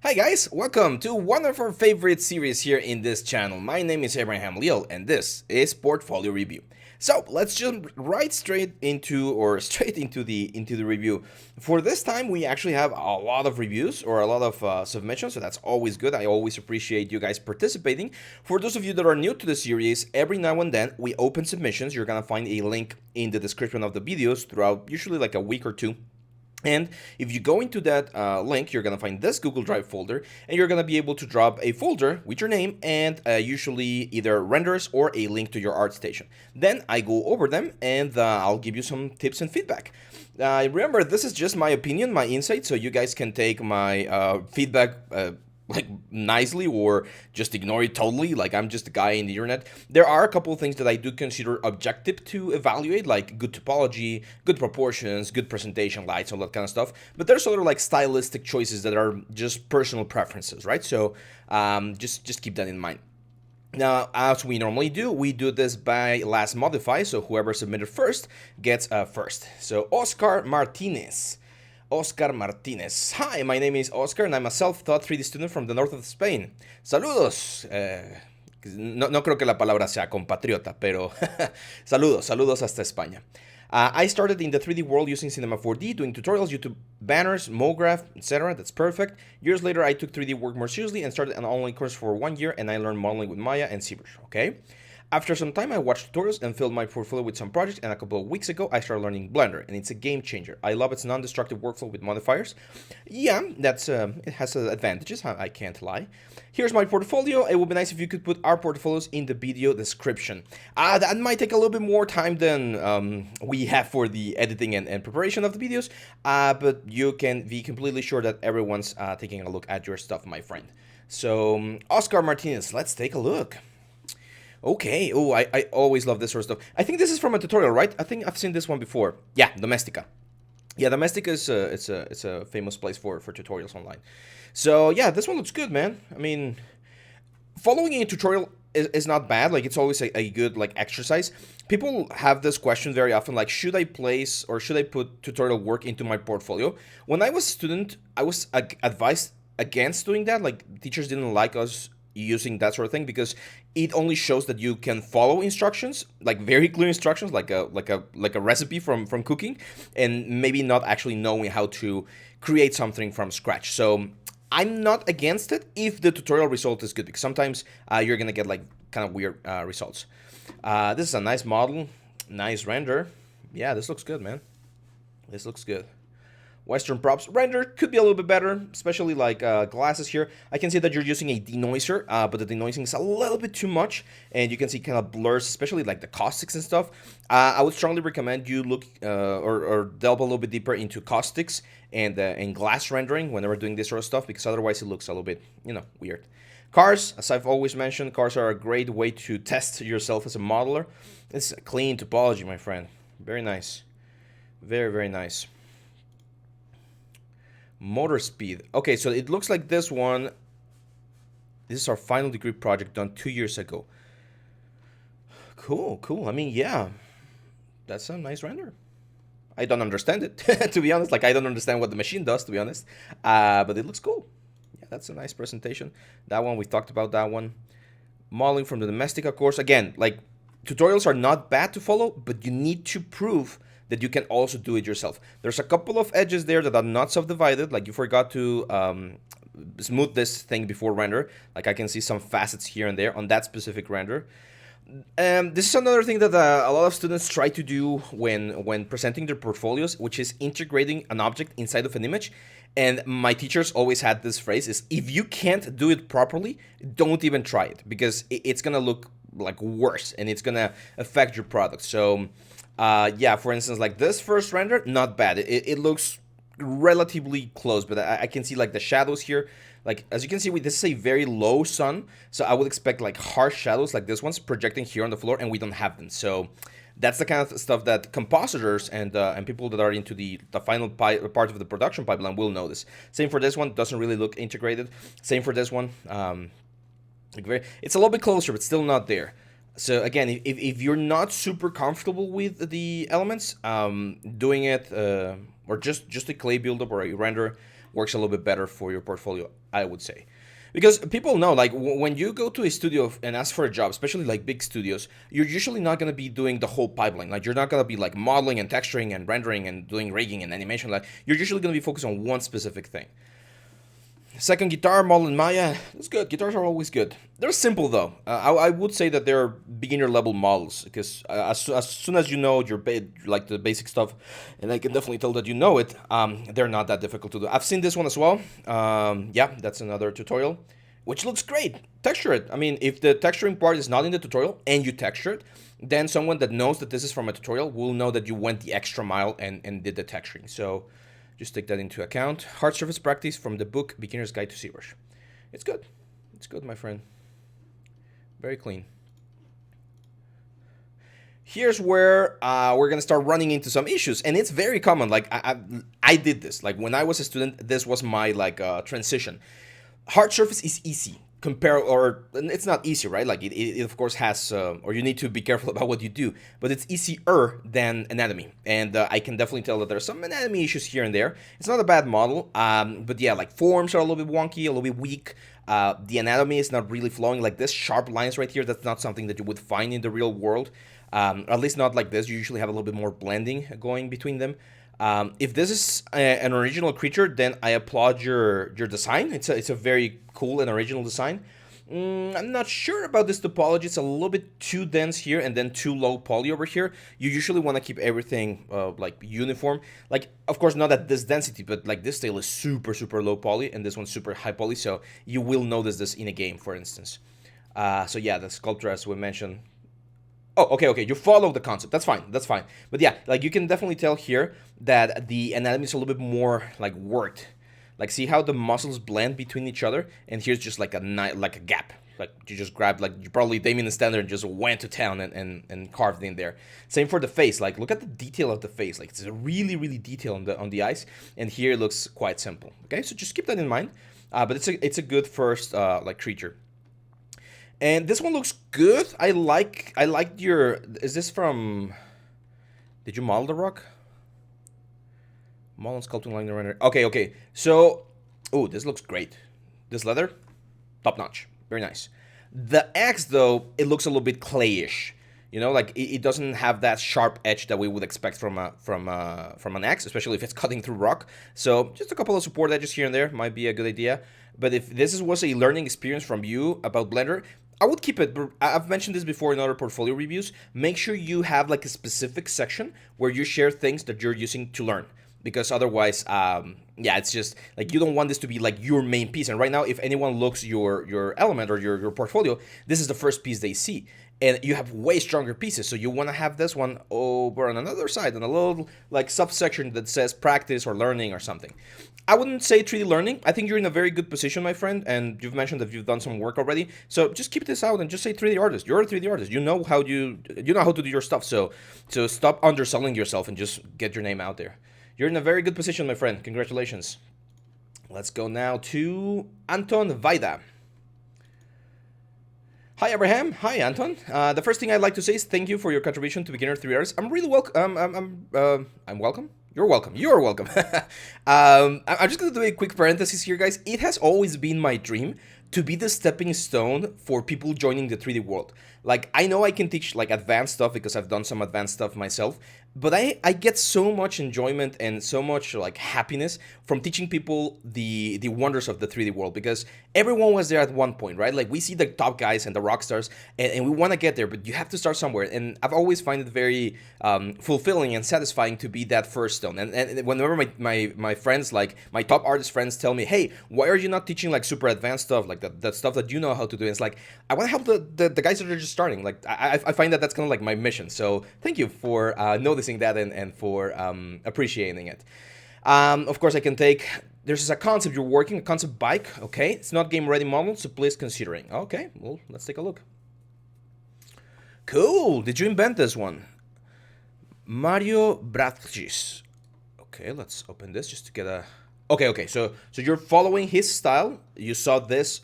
Hi guys, welcome to one of our favorite series here in this channel. My name is Abraham Leal and this is Portfolio Review. So let's jump right straight into the review. For this time we actually have a lot of reviews or a lot of submissions, so that's always good. I always appreciate you guys participating. For those of you that are new to the series, every now and then we open submissions. You're gonna find a link in the description of the videos throughout usually like a week or two. And if you go into that link, you're going to find this Google Drive folder, and you're going to be able to drop a folder with your name and usually either renders or a link to your ArtStation. Then I go over them and I'll give you some tips and feedback. Remember, this is just my opinion, my insight, so you guys can take my feedback like nicely or just ignore it totally. Like, I'm just a guy in the internet. There are a couple of things that I do consider objective to evaluate, like good topology, good proportions, good presentation, lights, all that kind of stuff. But there's other like stylistic choices that are just personal preferences, right? So just keep that in mind. Now, as we normally do, we do this by last modify, so whoever submitted first gets first. So Oscar Martinez. Oscar Martinez. Hi, my name is Oscar and I'm a self-taught 3D student from the north of Spain. Saludos. No creo que la palabra sea compatriota, pero saludos hasta España. I started in the 3D world using Cinema 4D, doing tutorials, YouTube banners, MoGraph, etc. That's perfect. Years later, I took 3D work more seriously and started an online course for 1 year, and I learned modeling with Maya and ZBrush, okay? After some time, I watched tutorials and filled my portfolio with some projects, and a couple of weeks ago, I started learning Blender, and it's a game changer. I love its non-destructive workflow with modifiers. Yeah, it has advantages, I can't lie. Here's my portfolio. It would be nice if you could put our portfolios in the video description. That might take a little bit more time than we have for the editing and preparation of the videos, but you can be completely sure that everyone's taking a look at your stuff, my friend. So, Oscar Martinez, let's take a look. Okay, oh, I always love this sort of stuff. I think this is from a tutorial, right? I think I've seen this one before. Yeah, Domestika. Yeah, Domestika is it's a famous place for tutorials online. So yeah, this one looks good, man. I mean, following a tutorial is not bad. Like, it's always a good like exercise. People have this question very often, like, should I place or should I put tutorial work into my portfolio? When I was a student, I was advised against doing that. Like, teachers didn't like us using that sort of thing because it only shows that you can follow instructions, like very clear instructions, like a recipe from cooking, and maybe not actually knowing how to create something from scratch. So I'm not against it if the tutorial result is good, because sometimes you're gonna get like kind of weird results. This is a nice model, nice render. Yeah, this looks good, man. This looks good. Western props render could be a little bit better, especially like glasses here. I can see that you're using a denoiser, but the denoising is a little bit too much, and you can see kind of blurs, especially like the caustics and stuff. I would strongly recommend you look or delve a little bit deeper into caustics and glass rendering whenever doing this sort of stuff, because otherwise it looks a little bit, weird. Cars, as I've always mentioned, cars are a great way to test yourself as a modeler. It's a clean topology, my friend. Very nice. Very, very nice. Motor speed. Okay, so it looks like this one. This is our final degree project done 2 years ago. Cool, cool. I mean, yeah, that's a nice render. I don't understand it, to be honest. Like, I don't understand what the machine does, to be honest. But it looks cool. Yeah, that's a nice presentation. That one, we talked about that one. Modeling from the Domestika course. Again, like, tutorials are not bad to follow, but you need to prove that you can also do it yourself. There's a couple of edges there that are not subdivided, like you forgot to smooth this thing before render. Like, I can see some facets here and there on that specific render. This is another thing that a lot of students try to do when presenting their portfolios, which is integrating an object inside of an image. And my teachers always had this phrase, is if you can't do it properly, don't even try it, because it's gonna look like worse and it's gonna affect your product. So yeah, for instance, like this first render, not bad. It looks relatively close, but I can see like the shadows here. Like, as you can see, this is a very low sun, so I would expect like harsh shadows like this one's projecting here on the floor, and we don't have them. So that's the kind of stuff that compositors and people that are into the final part of the production pipeline will notice. Same for this one, doesn't really look integrated. Same for this one. It's a little bit closer, but still not there. So again, if you're not super comfortable with the elements, doing it or just a clay buildup or a render works a little bit better for your portfolio, I would say. Because people know, like, when you go to a studio and ask for a job, especially like big studios, you're usually not going to be doing the whole pipeline. Like, you're not going to be like modeling and texturing and rendering and doing rigging and animation. Like, you're usually going to be focused on one specific thing. Second guitar, model in Maya. That's good. Guitars are always good. They're simple though. I would say that they're beginner level models because as soon as you know like the basic stuff, and I can definitely tell that you know it, they're not that difficult to do. I've seen this one as well. Yeah, that's another tutorial, which looks great. Texture it. I mean, if the texturing part is not in the tutorial and you texture it, then someone that knows that this is from a tutorial will know that you went the extra mile and did the texturing. So just take that into account. Hard surface practice from the book Beginner's Guide to ZBrush. It's good. It's good, my friend. Very clean. Here's where we're going to start running into some issues. And it's very common. Like, I did this. Like, when I was a student, this was my, like, transition. Hard surface is easy. Or it's not easy, right? Like it of course has, or you need to be careful about what you do, but it's easier than anatomy. And I can definitely tell that there's some anatomy issues here and there. It's not a bad model, but yeah, like forms are a little bit wonky, a little bit weak. The anatomy is not really flowing. Like this sharp lines right here, that's not something that you would find in the real world. At least not like this. You usually have a little bit more blending going between them. If this is an original creature, then I applaud your design. It's a very cool and original design. I'm not sure about this topology. It's a little bit too dense here and then too low poly over here. You usually want to keep everything like uniform. Like, of course, not at this density, but like this tail is super, super low poly and this one's super high poly. So you will notice this in a game, for instance. So yeah, the sculpture, as we mentioned. Oh, okay, you follow the concept. That's fine. But yeah, like you can definitely tell here that the anatomy is a little bit more like worked. Like, see how the muscles blend between each other? And here's just like a gap. Like, you just grabbed, like, you probably Damien Standard and just went to town and carved in there. Same for the face. Like, look at the detail of the face. Like, it's a really, really detail on the eyes. And here it looks quite simple. Okay, so just keep that in mind. But it's a good first, like, creature. And this one looks good. I like your... Is this from... Did you model the rock? Model and sculpting line render. Okay. So, oh, this looks great. This leather, top notch. Very nice. The axe, though, it looks a little bit clayish. You know, like it doesn't have that sharp edge that we would expect from an axe, especially if it's cutting through rock. So just a couple of support edges here and there might be a good idea. But if this was a learning experience from you about Blender, I would keep it. I've mentioned this before in other portfolio reviews. Make sure you have like a specific section where you share things that you're using to learn. Because otherwise, yeah, it's just like you don't want this to be like your main piece. And right now, if anyone looks your element or your portfolio, this is the first piece they see. And you have way stronger pieces. So you want to have this one over on another side, on a little like subsection that says practice or learning or something. I wouldn't say 3D learning. I think you're in a very good position, my friend. And you've mentioned that you've done some work already. So just keep this out and just say 3D artist. You're a 3D artist. You know how you know how to do your stuff. So stop underselling yourself and just get your name out there. You're in a very good position, my friend. Congratulations. Let's go now to Anton Vida. Hi, Abraham. Hi, Anton. The first thing I'd like to say is thank you for your contribution to Beginner 3D Artists. I'm really welcome. I'm welcome. You're welcome. You're welcome. I'm just going to do a quick parenthesis here, guys. It has always been my dream to be the stepping stone for people joining the 3D world. Like, I know I can teach like advanced stuff because I've done some advanced stuff myself, but I get so much enjoyment and so much like happiness from teaching people the wonders of the 3D world, because everyone was there at one point, right? Like, we see the top guys and the rock stars and we want to get there, but you have to start somewhere. And I've always find it very fulfilling and satisfying to be that first stone. And whenever my friends, like my top artist friends, tell me, hey, why are you not teaching like super advanced stuff, like that stuff that you know how to do? And it's like, I want to help the guys that are just starting. Like, I find that that's kind of like my mission. So thank you for noticing that and for appreciating it. Of course, I can take... There's a concept you're working, a concept bike. Okay, it's not game ready model, so please considering. Okay, well, let's take a look. Cool. Did you invent this one? Mario Bratchis. Okay, let's open this just to get a... Okay. So you're following his style. You saw this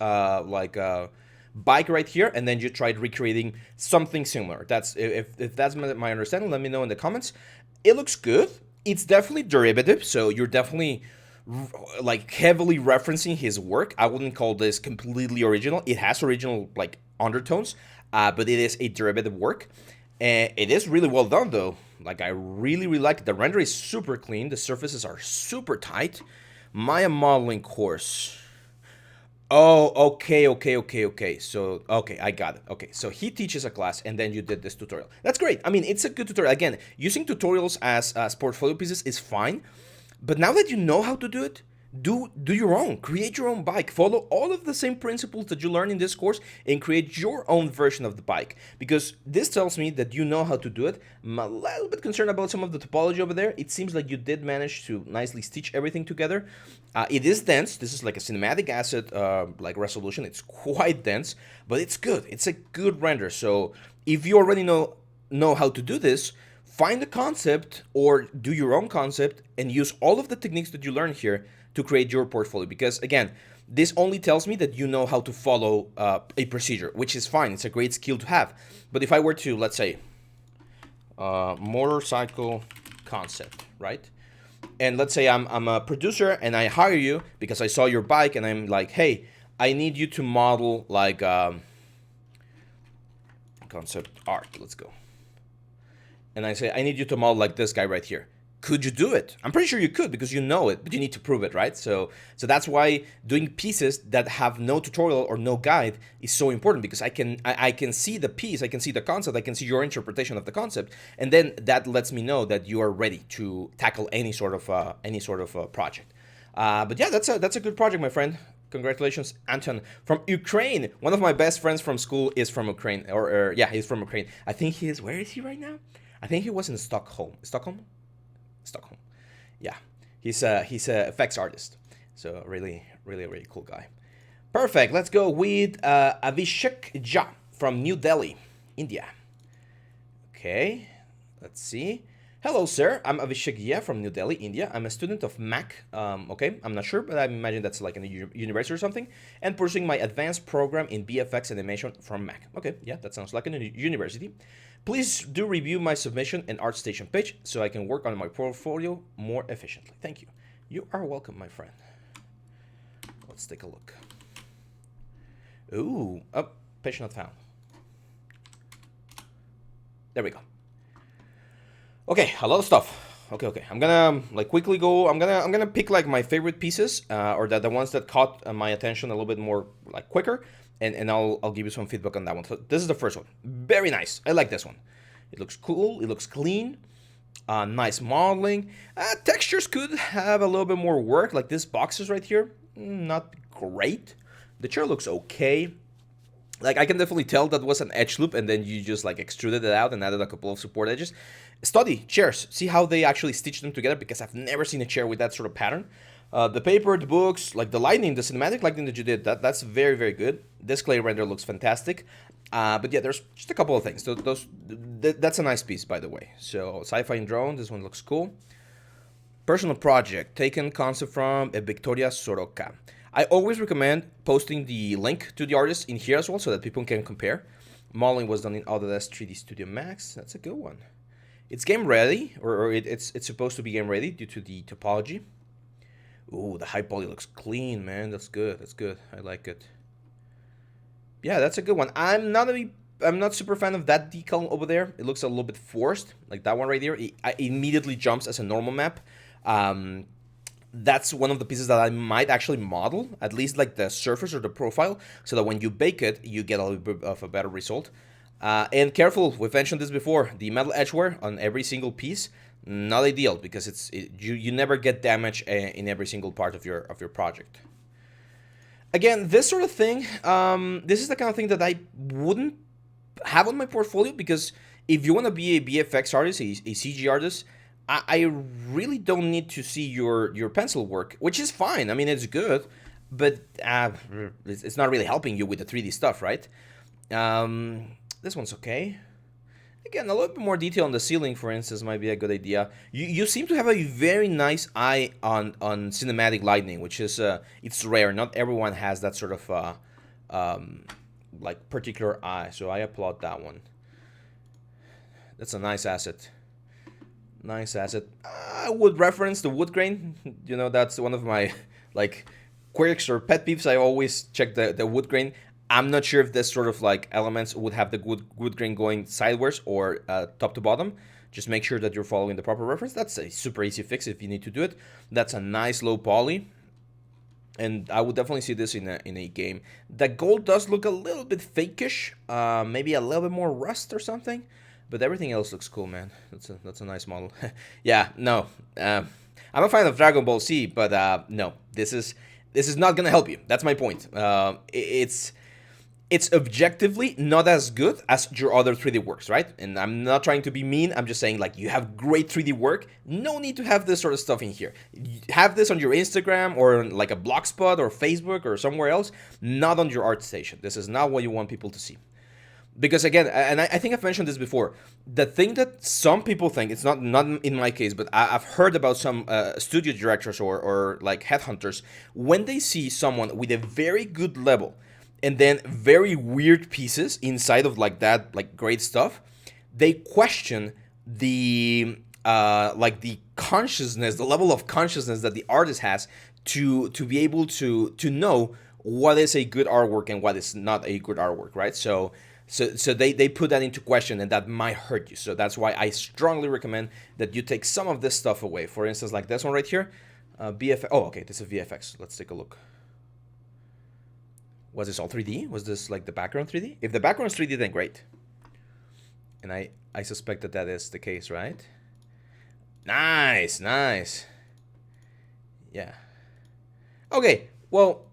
bike right here, and then you tried recreating something similar. That's if that's my understanding. Let me know in the comments. It looks good. It's definitely derivative, so you're definitely like heavily referencing his work. I wouldn't call this completely original. It has original like undertones, but it is a derivative work, and it is really well done though. Like I really like it. The render is super clean. The surfaces are super tight. Maya modeling course. Oh, okay. So, okay, I got it. Okay, so he teaches a class, and then you did this tutorial. That's great. I mean, it's a good tutorial. Again, using tutorials as portfolio pieces is fine, but now that you know how to do it, do your own. Create your own bike. Follow all of the same principles that you learn in this course and create your own version of the bike. Because this tells me that you know how to do it. I'm a little bit concerned about some of the topology over there. It seems like you did manage to nicely stitch everything together. It is dense. This is like a cinematic asset like resolution. It's quite dense, but it's good. It's a good render. So if you already know how to do this, find a concept or do your own concept and use all of the techniques that you learn here to create your portfolio. Because again, this only tells me that you know how to follow a procedure, which is fine. It's a great skill to have. But if I were to, let's say, motorcycle concept, right? And let's say I'm a producer and I hire you because I saw your bike and I'm like, hey, I need you to model like concept art. Let's go. And I say, I need you to model like this guy right here. Could you do it? I'm pretty sure you could because you know it, but you need to prove it, right? So that's why doing pieces that have no tutorial or no guide is so important, because I can see the piece, I can see the concept, I can see your interpretation of the concept, and then that lets me know that you are ready to tackle any sort of project. But yeah, that's a good project, my friend. Congratulations, Anton from Ukraine. One of my best friends from school is from Ukraine, or yeah, he's from Ukraine. I think he is. Where is he right now? I think he was in Stockholm. Stockholm. Yeah, he's a effects artist. So really cool guy. Perfect. Let's go with Avishak Ja from New Delhi, India. Okay, let's see. Hello, sir. I'm Avishak Ja from New Delhi, India. I'm a student of Mac. Okay, I'm not sure, but I imagine that's like in a university or something. And pursuing my advanced program in BFX animation from Mac. Okay, yeah, that sounds like a university. Please do review my submission and ArtStation page so I can work on my portfolio more efficiently. Thank you. You are welcome, my friend. Let's take a look. Ooh, oh, page not found. There we go. Okay, a lot of stuff. Okay. I'm gonna like quickly go. I'm gonna pick like my favorite pieces, or the ones that caught my attention a little bit more like quicker, and I'll give you some feedback on that one. So this is the first one. Very nice. I like this one. It looks cool. It looks clean. Nice modeling. Textures could have a little bit more work. Like this boxes right here, not great. The chair looks okay. Like I can definitely tell that was an edge loop, and then you just like extruded it out and added a couple of support edges. Study chairs. See how they actually stitch them together, because I've never seen a chair with that sort of pattern. The paper, the books, like the lighting, the cinematic lighting that you did, that's very good. This clay render looks fantastic. But yeah, there's just a couple of things. That's a nice piece, by the way. So sci-fi and drone, this one looks cool. Personal project, taken concept from Victoria Soroka. I always recommend posting the link to the artist in here as well so that people can compare. Modeling was done in Autodesk 3D Studio Max. That's a good one. It's game ready, or it's supposed to be game ready due to the topology. Ooh, the high poly looks clean, man. That's good. I like it. Yeah, that's a good one. I'm not super fan of that decal over there. It looks a little bit forced, like that one right there. It immediately jumps as a normal map. That's one of the pieces that I might actually model, at least like the surface or the profile, so that when you bake it, you get a little bit of a better result. And careful, we've mentioned this before, the metal edgeware on every single piece, not ideal, because you never get damage in every single part of your project. Again, this sort of thing, this is the kind of thing that I wouldn't have on my portfolio, because if you want to be a BFX artist, a CG artist, I really don't need to see your pencil work, which is fine. I mean, it's good, but it's not really helping you with the 3D stuff, right? This one's okay. Again, a little bit more detail on the ceiling, for instance, might be a good idea. You seem to have a very nice eye on cinematic lighting, which is it's rare. Not everyone has that sort of like particular eye, so I applaud that one. That's a nice asset. Nice asset. I would reference the wood grain. You know, that's one of my like quirks or pet peeves. I always check the wood grain. I'm not sure if this sort of like elements would have the wood grain going sideways or top to bottom. Just make sure that you're following the proper reference. That's a super easy fix if you need to do it. That's a nice low poly. And I would definitely see this in a game. The gold does look a little bit fakeish. Maybe a little bit more rust or something. But everything else looks cool, man. That's a nice model. Yeah, no. I'm a fan of Dragon Ball Z, but no. This is not gonna help you. That's my point. It's objectively not as good as your other 3D works, right? And I'm not trying to be mean. I'm just saying, like, you have great 3D work. No need to have this sort of stuff in here. Have this on your Instagram or on, like, a Blogspot or Facebook or somewhere else, not on your art station. This is not what you want people to see. Because, again, and I think I've mentioned this before, the thing that some people think, it's not in my case, but I've heard about some studio directors or like, headhunters, when they see someone with a very good level, and then very weird pieces inside of like that, like great stuff, they question the like the consciousness, the level of consciousness that the artist has to be able to know what is a good artwork and what is not a good artwork, right? So they put that into question, and that might hurt you. So that's why I strongly recommend that you take some of this stuff away. For instance, like this one right here, BFX. Oh, okay, this is VFX. Let's take a look. Was this all 3D? Was this like the background 3D? If the background is 3D, then great. And I suspect that that is the case, right? Nice, nice. Yeah. Okay, well,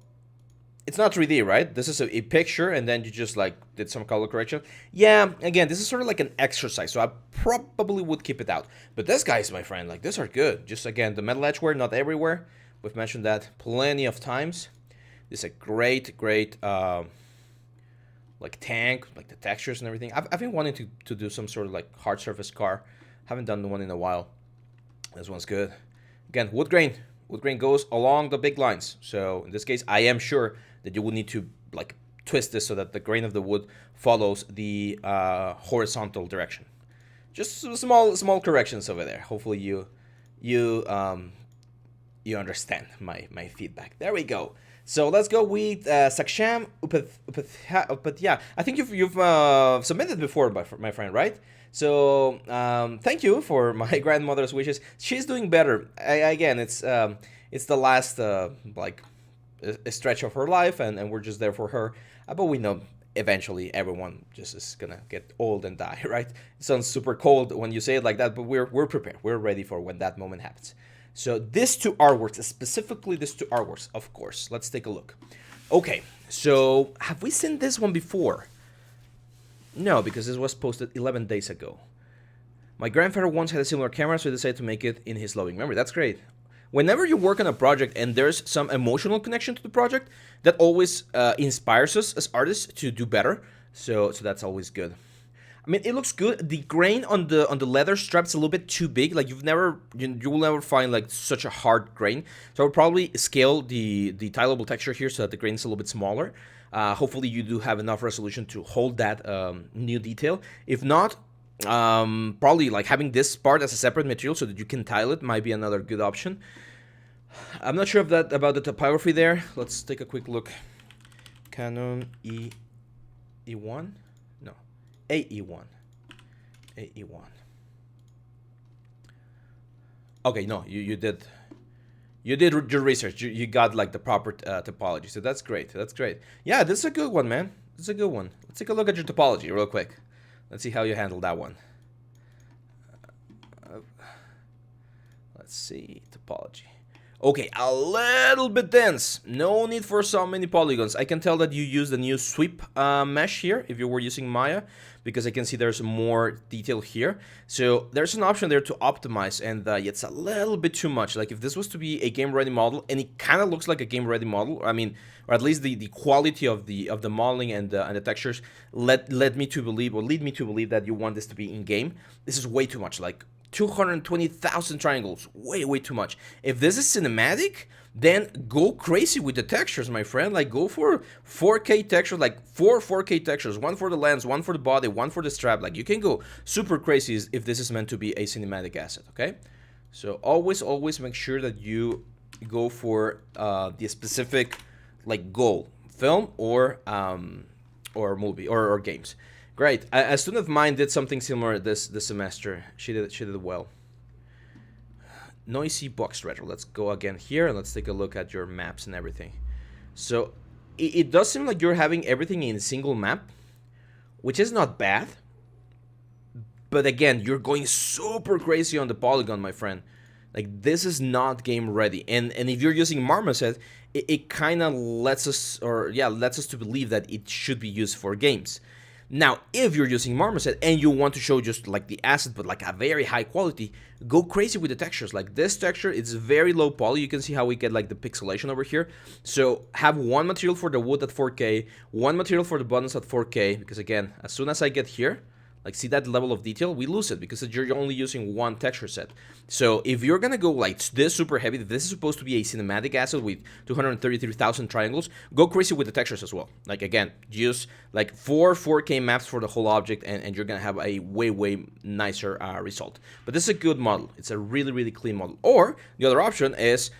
it's not 3D, right? This is a picture, and then you just like did some color correction. Yeah, again, this is sort of like an exercise, so I probably would keep it out. But these guys, my friend, like, these are good. Just, again, the metal edgeware, not everywhere. We've mentioned that plenty of times. This is a great like tank, like the textures and everything. I've been wanting to do some sort of like hard surface car. Haven't done one in a while. This one's good. Again, wood grain. Wood grain goes along the big lines. So in this case, I am sure that you will need to like twist this so that the grain of the wood follows the horizontal direction. Just small corrections over there. Hopefully you understand my feedback. There we go. So let's go with Saksham Upadhyaya. I think you've submitted before, my friend, right? So thank you for my grandmother's wishes. She's doing better. Again, it's the last like a stretch of her life, and we're just there for her. But we know eventually everyone just is gonna get old and die, right? It sounds super cold when you say it like that, but we're prepared. We're ready for when that moment happens. So these two artworks, specifically these two artworks, of course. Let's take a look. Okay, so have we seen this one before? No, because this was posted 11 days ago. My grandfather once had a similar camera, so he decided to make it in his loving memory. That's great. Whenever you work on a project and there's some emotional connection to the project, that always inspires us as artists to do better. So that's always good. I mean, it looks good. The grain on the leather strap's a little bit too big. Like you will never find like such a hard grain. So I would probably scale the tileable texture here so that the grain is a little bit smaller. Hopefully you do have enough resolution to hold that new detail. If not, probably like having this part as a separate material so that you can tile it might be another good option. I'm not sure about the topography there. Let's take a quick look. Canon E1. AE1. Okay, no, you did your research. You got like the proper topology, so that's great. That's great. Yeah, this is a good one, man. This is a good one. Let's take a look at your topology real quick. Let's see how you handle that one. Let's see, topology. Okay, a little bit dense. No need for so many polygons. I can tell that you use the new sweep mesh here if you were using Maya, because I can see there's more detail here. So there's an option there to optimize, and it's a little bit too much. Like if this was to be a game-ready model, and it kind of looks like a game-ready model, I mean, or at least the quality of the modeling and the textures lead me to believe that you want this to be in-game. This is way too much. Like 220,000 triangles. Way too much. If this is cinematic, then go crazy with the textures, my friend. Like, go for 4K textures, like 4K textures. One for the lens, one for the body, one for the strap. Like, you can go super crazy if this is meant to be a cinematic asset, okay? So always make sure that you go for the specific, like, goal. Film or movie or games. Great. A student of mine did something similar this semester. She did well. Noisy box retro. Let's go again here and let's take a look at your maps and everything. So it does seem like you're having everything in a single map, which is not bad. But again, you're going super crazy on the polygon, my friend. Like, this is not game ready. And if you're using Marmoset, it kind of lets us to believe that it should be used for games. Now, if you're using Marmoset and you want to show just like the asset, but like a very high quality, go crazy with the textures. Like, this texture, it's very low poly. You can see how we get like the pixelation over here. So have one material for the wood at 4K, one material for the buttons at 4K, because again, as soon as I get here, like, see that level of detail? We lose it because you're only using one texture set. So if you're gonna go like this super heavy, this is supposed to be a cinematic asset with 233,000 triangles, go crazy with the textures as well. Like, again, use like 4K maps for the whole object, and you're gonna have a way nicer result. But this is a good model. It's a really clean model. Or the other option is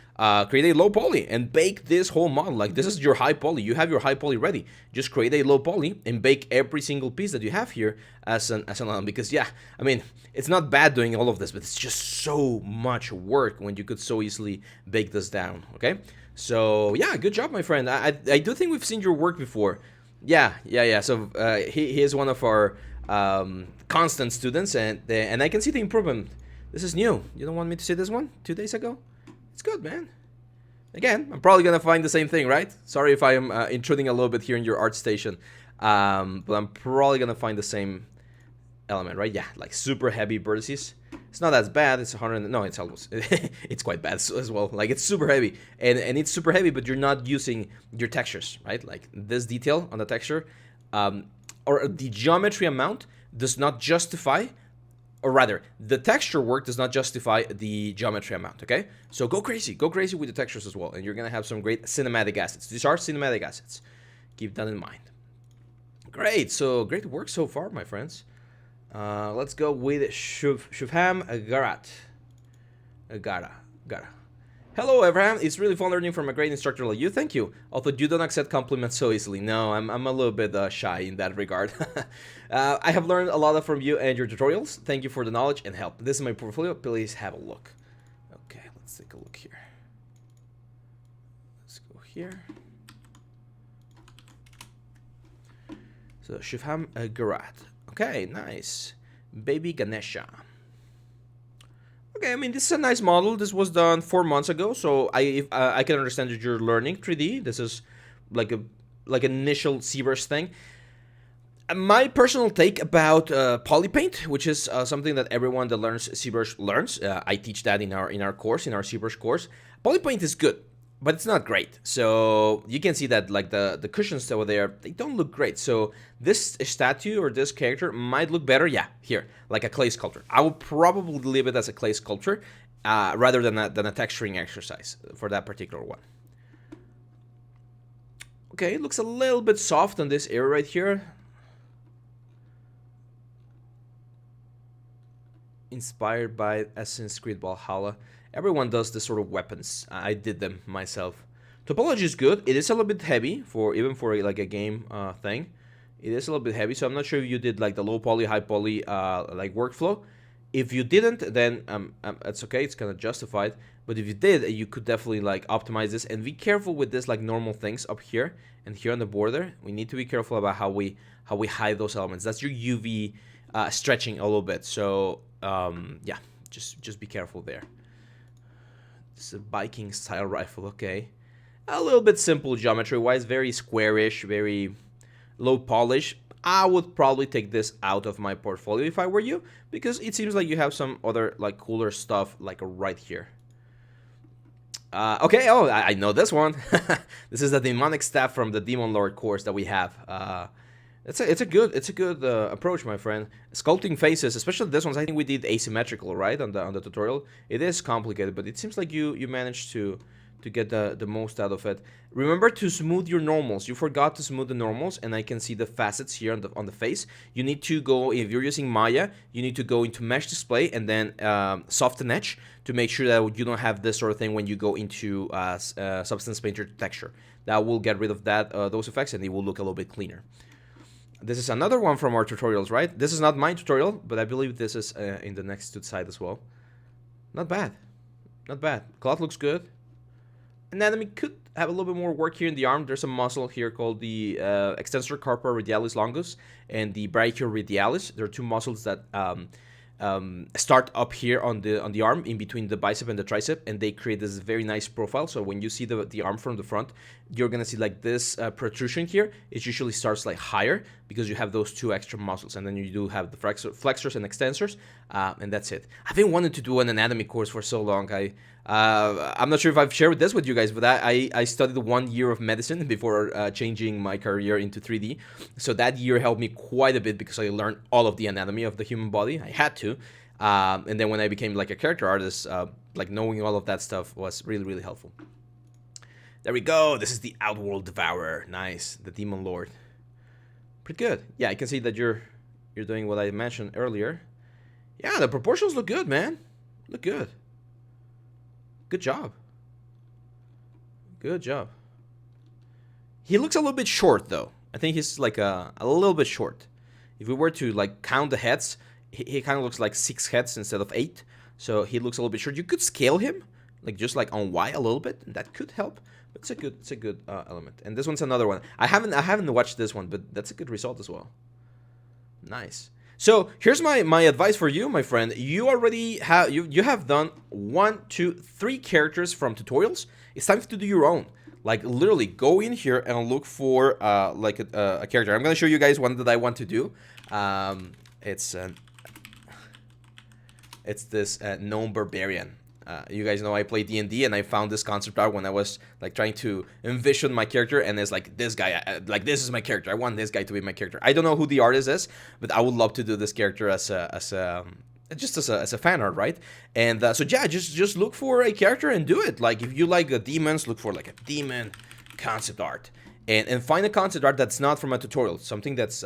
create a low poly and bake this whole model. Like, this is your high poly. You have your high poly ready. Just create a low poly and bake every single piece that you have here as an element. Because yeah, I mean, it's not bad doing all of this, but it's just so much work when you could so easily bake this down. Okay, so yeah, good job, my friend. I do think we've seen your work before. Yeah. So he is one of our constant students, and I can see the improvement. This is new. You don't want me to see this one 2 days ago? It's good, man. Again, I'm probably gonna find the same thing, right? Sorry if I am intruding a little bit here in your art station, but I'm probably gonna find the same element, right? Yeah, like super heavy vertices. It's not as bad. It's 100. No, it's almost. It's quite bad as well. Like, it's super heavy, and it's super heavy, but you're not using your textures, right? Like, this detail on the texture, or the geometry amount does not justify. Or rather, the texture work does not justify the geometry amount, okay? So go crazy with the textures as well, and you're gonna have some great cinematic assets. These are cinematic assets. Keep that in mind. Great, so great work so far, my friends. Let's go with Shivam Agrawal. Hello, Abraham. It's really fun learning from a great instructor like you. Thank you. Although you don't accept compliments so easily. No, I'm a little bit shy in that regard. I have learned a lot from you and your tutorials. Thank you for the knowledge and help. This is my portfolio. Please have a look. Okay, let's take a look here. Let's go here. So, Shivam Agrawal. Okay, nice. Baby Ganesha. Okay, I mean, this is a nice model. This was done 4 months ago, so I can understand that you're learning 3D. This is like an initial ZBrush thing. My personal take about polypaint, which is something that everyone that learns ZBrush learns. I teach that in our course, in our ZBrush course. Polypaint is good, but it's not great. So you can see that like the cushions over there, they don't look great. So this statue or this character might look better, yeah, here, like a clay sculpture. I would probably leave it as a clay sculpture rather than a texturing exercise for that particular one. Okay, it looks a little bit soft on this area right here. Inspired by Assassin's Creed Valhalla. Everyone does this sort of weapons. I did them myself. Topology is good. It is a little bit heavy even for like a game thing. It is a little bit heavy, so I'm not sure if you did like the low poly, high poly like workflow. If you didn't, then it's okay. It's kind of justified. But if you did, you could definitely like optimize this and be careful with this like normal things up here and here on the border. We need to be careful about how we hide those elements. That's your UV stretching a little bit. So yeah, just be careful there. This is a Viking style rifle, okay. A little bit simple geometry-wise, very squarish, very low polish. I would probably take this out of my portfolio if I were you, because it seems like you have some other like cooler stuff like right here. Okay, oh, I know this one. This is the demonic staff from the Demon Lord course that we have. It's a good approach, my friend. Sculpting faces, especially this ones, I think we did asymmetrical, right, on the tutorial. It is complicated, but it seems like you managed to get the most out of it. Remember to smooth your normals. You forgot to smooth the normals, and I can see the facets here on the face. You need to go, if you're using Maya, you need to go into mesh display and then soften edge to make sure that you don't have this sort of thing when you go into Substance Painter texture. That will get rid of those effects, and it will look a little bit cleaner. This is another one from our tutorials, right? This is not my tutorial, but I believe this is in the Nexttut side as well. Not bad. Not bad. Cloth looks good. Anatomy could have a little bit more work here in the arm. There's a muscle here called the extensor carpa radialis longus and the brachial radialis. There are two muscles that start up here on the arm in between the bicep and the tricep, and they create this very nice profile. So when you see the arm from the front, you're gonna see like this protrusion here. It usually starts like higher because you have those two extra muscles, and then you do have the flexors and extensors, and that's it. I've been wanting to do an anatomy course for so long. I'm not sure if I've shared this with you guys, but I studied 1 year of medicine before changing my career into 3D. So that year helped me quite a bit because I learned all of the anatomy of the human body. I had to. And then when I became like a character artist, like knowing all of that stuff was really, really helpful. There we go. This is the Outworld Devourer. Nice. The Demon Lord. Pretty good. Yeah, I can see that you're doing what I mentioned earlier. Yeah, the proportions look good, man. Look good. Good job. Good job. He looks a little bit short, though. I think he's like a little bit short. If we were to like count the heads, he kind of looks like 6 heads instead of 8. So he looks a little bit short. You could scale him, like just like on Y a little bit, and that could help. But it's a good element. And this one's another one. I haven't watched this one, but that's a good result as well. Nice. So here's my advice for you, my friend. You already have you have done 1, 2, 3 characters from tutorials. It's time to do your own. Like literally go in here and look for like a character. I'm gonna show you guys one that I want to do. It's this gnome barbarian. You guys know I play D&D, and I found this concept art when I was like trying to envision my character, and it's like this guy, like this is my character. I want this guy to be my character. I don't know who the artist is, but I would love to do this character as a fan art, right? And so yeah, just look for a character and do it. Like if you like demons, look for like a demon concept art, and find a concept art that's not from a tutorial, something that's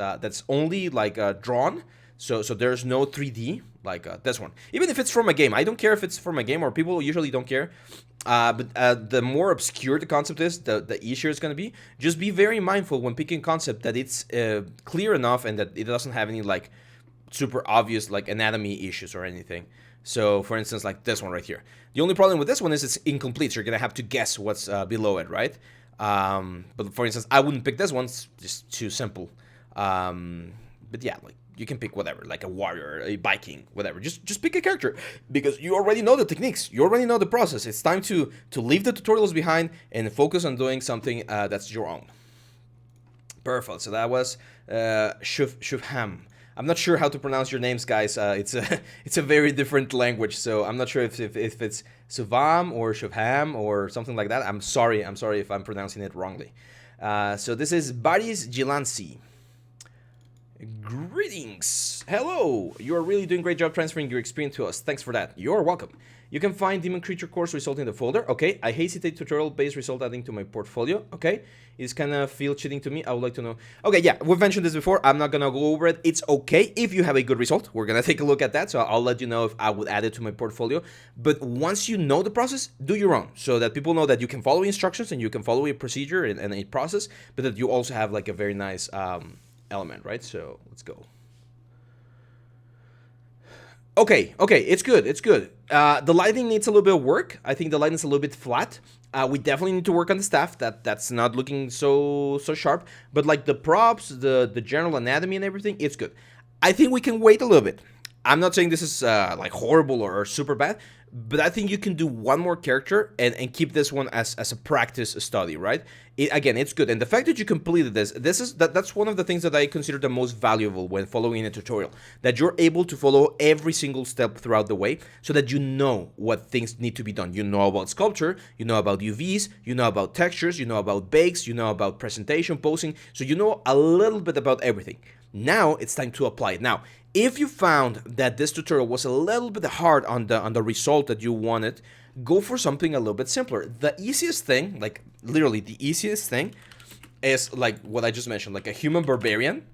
only like drawn. So there's no 3D like this one. Even if it's from a game, I don't care if it's from a game, or people usually don't care. But the more obscure the concept is, the easier it's going to be. Just be very mindful when picking concept that it's clear enough and that it doesn't have any like super obvious like anatomy issues or anything. So for instance, like this one right here. The only problem with this one is it's incomplete. So you're going to have to guess what's below it, right? But for instance, I wouldn't pick this one. It's just too simple. But yeah, like you can pick whatever, like a warrior, a Viking, whatever. Just pick a character because you already know the techniques. You already know the process. It's time to leave the tutorials behind and focus on doing something that's your own. Perfect. So that was Shivam. I'm not sure how to pronounce your names, guys. It's a very different language, so I'm not sure if it's Shivam or Shivam or something like that. I'm sorry if I'm pronouncing it wrongly. So this is Baris Gilansi. Greetings. Hello. You are really doing a great job transferring your experience to us. Thanks for that. You're welcome. You can find Demon Creature course result in the folder. Okay. I hesitate tutorial-based result adding to my portfolio. Okay. It's kind of feel cheating to me. I would like to know. Okay. Yeah. We've mentioned this before. I'm not going to go over it. It's okay if you have a good result. We're going to take a look at that. So I'll let you know if I would add it to my portfolio. But once you know the process, do your own so that people know that you can follow instructions and you can follow a procedure and a process, but that you also have like a very nice, element, right? So let's go. Okay, it's good. The lighting needs a little bit of work. I think the lighting's a little bit flat. We definitely need to work on the staff. That's not looking so sharp. But like the props, the general anatomy and everything, it's good. I think we can wait a little bit. I'm not saying this is like horrible or super bad, but I think you can do one more character and keep this one as a practice study, right? Again, it's good. And the fact that you completed that's one of the things that I consider the most valuable when following a tutorial, that you're able to follow every single step throughout the way so that you know what things need to be done. You know about sculpture, you know about UVs, you know about textures, you know about bakes, you know about presentation, posing, so you know a little bit about everything. Now it's time to apply it. Now, if you found that this tutorial was a little bit hard on the result that you wanted, go for something a little bit simpler. The easiest thing, like literally the easiest thing, is like what I just mentioned, like a human barbarian.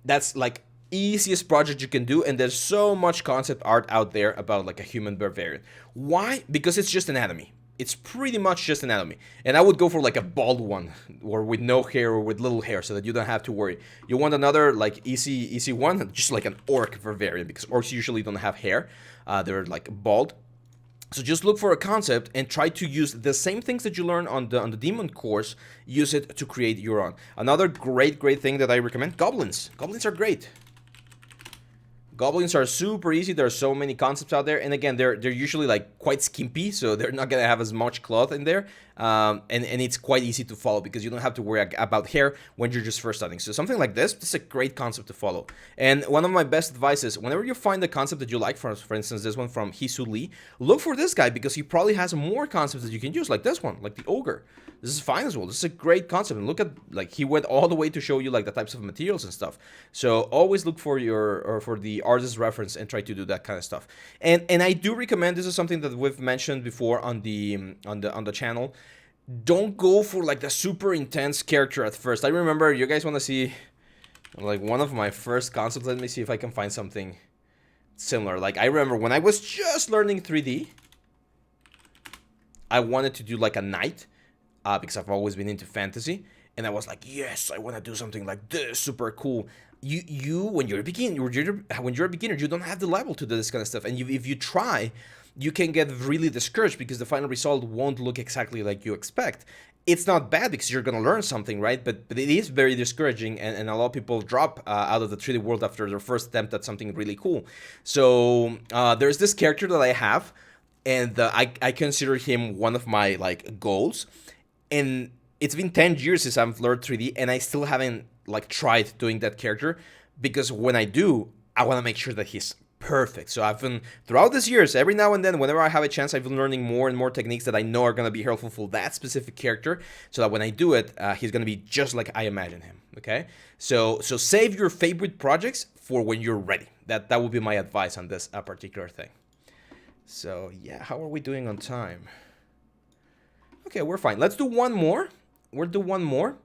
That's like easiest project you can do, and there's so much concept art out there about like a human barbarian. Why? Because it's just anatomy. It's pretty much just anatomy. And I would go for like a bald one, or with no hair, or with little hair, so that you don't have to worry. You want another like easy one, just like an orc barbarian, because orcs usually don't have hair. They're like bald. So just look for a concept and try to use the same things that you learn on the demon course, use it to create your own. Another great thing that I recommend, goblins. Goblins are great. Goblins are super easy. There are so many concepts out there, and again, they're usually like quite skimpy, so they're not gonna have as much cloth in there, and it's quite easy to follow because you don't have to worry about hair when you're just first starting. So something like this is a great concept to follow. And one of my best advice is, whenever you find a concept that you like, for instance, this one from Hisu Lee, look for this guy because he probably has more concepts that you can use, like this one, like the ogre. This is fine as well. This is a great concept, and look at, like, he went all the way to show you like the types of materials and stuff. So always look for for the artist's reference and try to do that kind of stuff. And I do recommend, this is something that we've mentioned before on the channel. Don't go for like the super intense character at first. I remember, you guys want to see like one of my first concepts. Let me see if I can find something similar. Like, I remember when I was just learning 3D, I wanted to do like a knight. Because I've always been into fantasy, and I was like, yes, I want to do something like this, super cool. When you're a beginner, you don't have the level to do this kind of stuff, and if you try, you can get really discouraged because the final result won't look exactly like you expect. It's not bad because you're gonna learn something, right? But it is very discouraging, and a lot of people drop out of the 3D world after their first attempt at something really cool. So there's this character that I have, and I consider him one of my like goals. And it's been 10 years since I've learned 3D, and I still haven't like tried doing that character, because when I do, I want to make sure that he's perfect. So I've been, throughout these years, every now and then, whenever I have a chance, I've been learning more and more techniques that I know are going to be helpful for that specific character, so that when I do it, he's going to be just like I imagine him. Okay, so save your favorite projects for when you're ready. That would be my advice on this particular thing. So yeah, how are we doing on time? Okay, we're fine. Let's do one more. We'll do one more,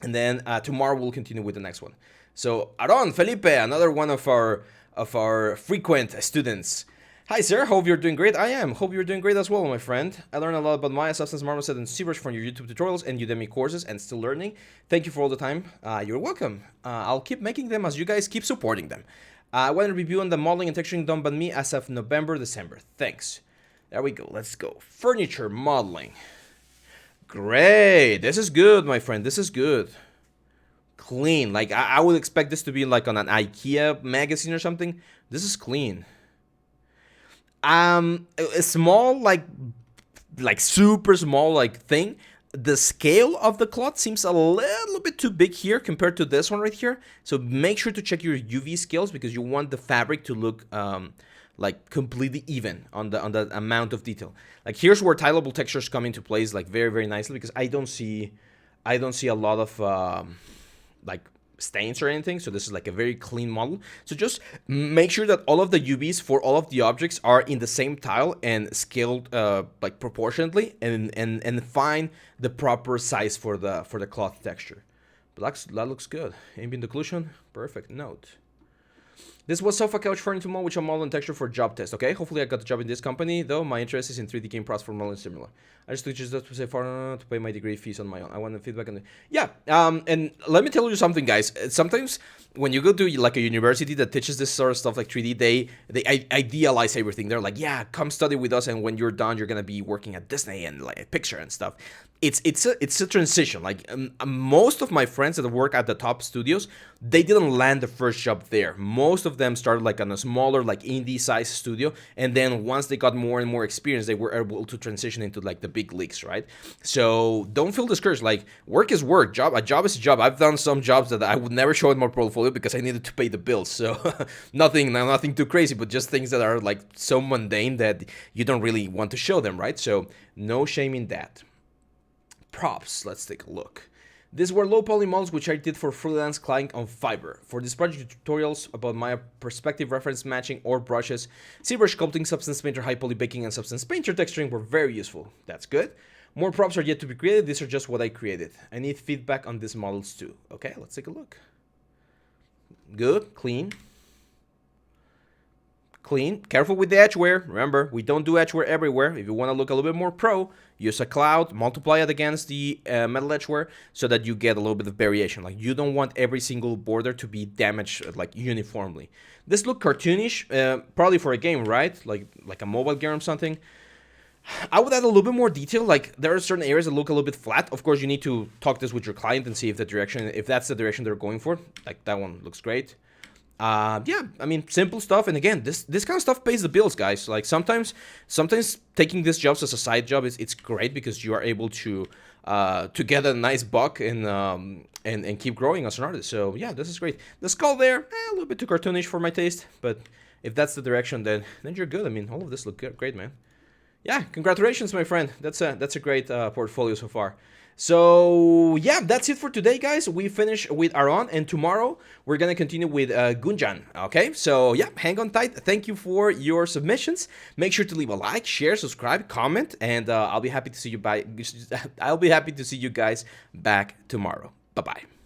and then tomorrow we'll continue with the next one. So Arron Felipe, another one of our frequent students. Hi, sir. Hope you're doing great. I am. Hope you're doing great as well, my friend. I learned a lot about Maya, Substance, Marmoset, and ZBrush from your YouTube tutorials and Udemy courses, and still learning. Thank you for all the time. You're welcome. I'll keep making them as you guys keep supporting them. I want to review on the modeling and texturing done by me as of November, December. Thanks. There we go. Let's go. Furniture modeling. Great. This is good, my friend. This is good. Clean. Like, I would expect this to be like on an IKEA magazine or something. This is clean. A small, like super small, like thing. The scale of the cloth seems a little bit too big here compared to this one right here. So make sure to check your UV scales, because you want the fabric to look like completely even on the amount of detail. Like, here's where tileable textures come into place, like very nicely, because I don't see a lot of like stains or anything. So this is like a very clean model. So just make sure that all of the UVs for all of the objects are in the same tile and scaled like proportionately, and find the proper size for the cloth texture. But that looks good. Ambient occlusion, perfect. Note. This was Sofa Couch Furniture Model, which I model and texture for job test. Okay, hopefully I got the job in this company, though my interest is in 3D game process for modeling similar. I just just to say far to pay my degree fees on my own. I want the feedback on the and let me tell you something, guys. Sometimes when you go to like a university that teaches this sort of stuff like 3D, they idealize everything. They're like, yeah, come study with us, and when you're done, you're gonna be working at Disney and like Pixar and stuff. It's a transition. Like most of my friends that work at the top studios, they didn't land the first job there. Most of of them started like on a smaller, like indie size studio, and then once they got more and more experience, they were able to transition into like the big leagues, right? So don't feel discouraged. Like, work is work, a job is a job. I've done some jobs that I would never show in my portfolio because I needed to pay the bills. So nothing too crazy, but just things that are like so mundane that you don't really want to show them, right? So no shame in that. Props, let's take a look. These were low poly models which I did for freelance client on Fiverr. For this project tutorials about my perspective reference matching or brushes, ZBrush sculpting, Substance Painter, high poly baking, and Substance Painter texturing were very useful. That's good. More props are yet to be created. These are just what I created. I need feedback on these models too. Okay, let's take a look. Good, clean. Clean. Careful with the edge wear. Remember, we don't do edge wear everywhere. If you want to look a little bit more pro, use a cloud, multiply it against the metal edge wear so that you get a little bit of variation. Like, you don't want every single border to be damaged like uniformly. This look cartoonish, probably for a game, right? Like a mobile game or something. I would add a little bit more detail. Like, there are certain areas that look a little bit flat. Of course, you need to talk this with your client and see if that's the direction they're going for. Like, that one looks great. Yeah, I mean, simple stuff. And again, this kind of stuff pays the bills, guys. Like, sometimes taking these jobs as a side job it's great because you are able to get a nice buck and keep growing as an artist. So yeah, this is great. The skull there, a little bit too cartoonish for my taste, but if that's the direction, then you're good. I mean, all of this look great, man. Yeah, congratulations, my friend. That's a great portfolio so far. So yeah, that's it for today, guys. We finish with Arron, and tomorrow we're gonna continue with Gunjan. Okay, so yeah, hang on tight. Thank you for your submissions. Make sure to leave a like, share, subscribe, comment, and I'll be happy to see you guys back tomorrow. Bye bye.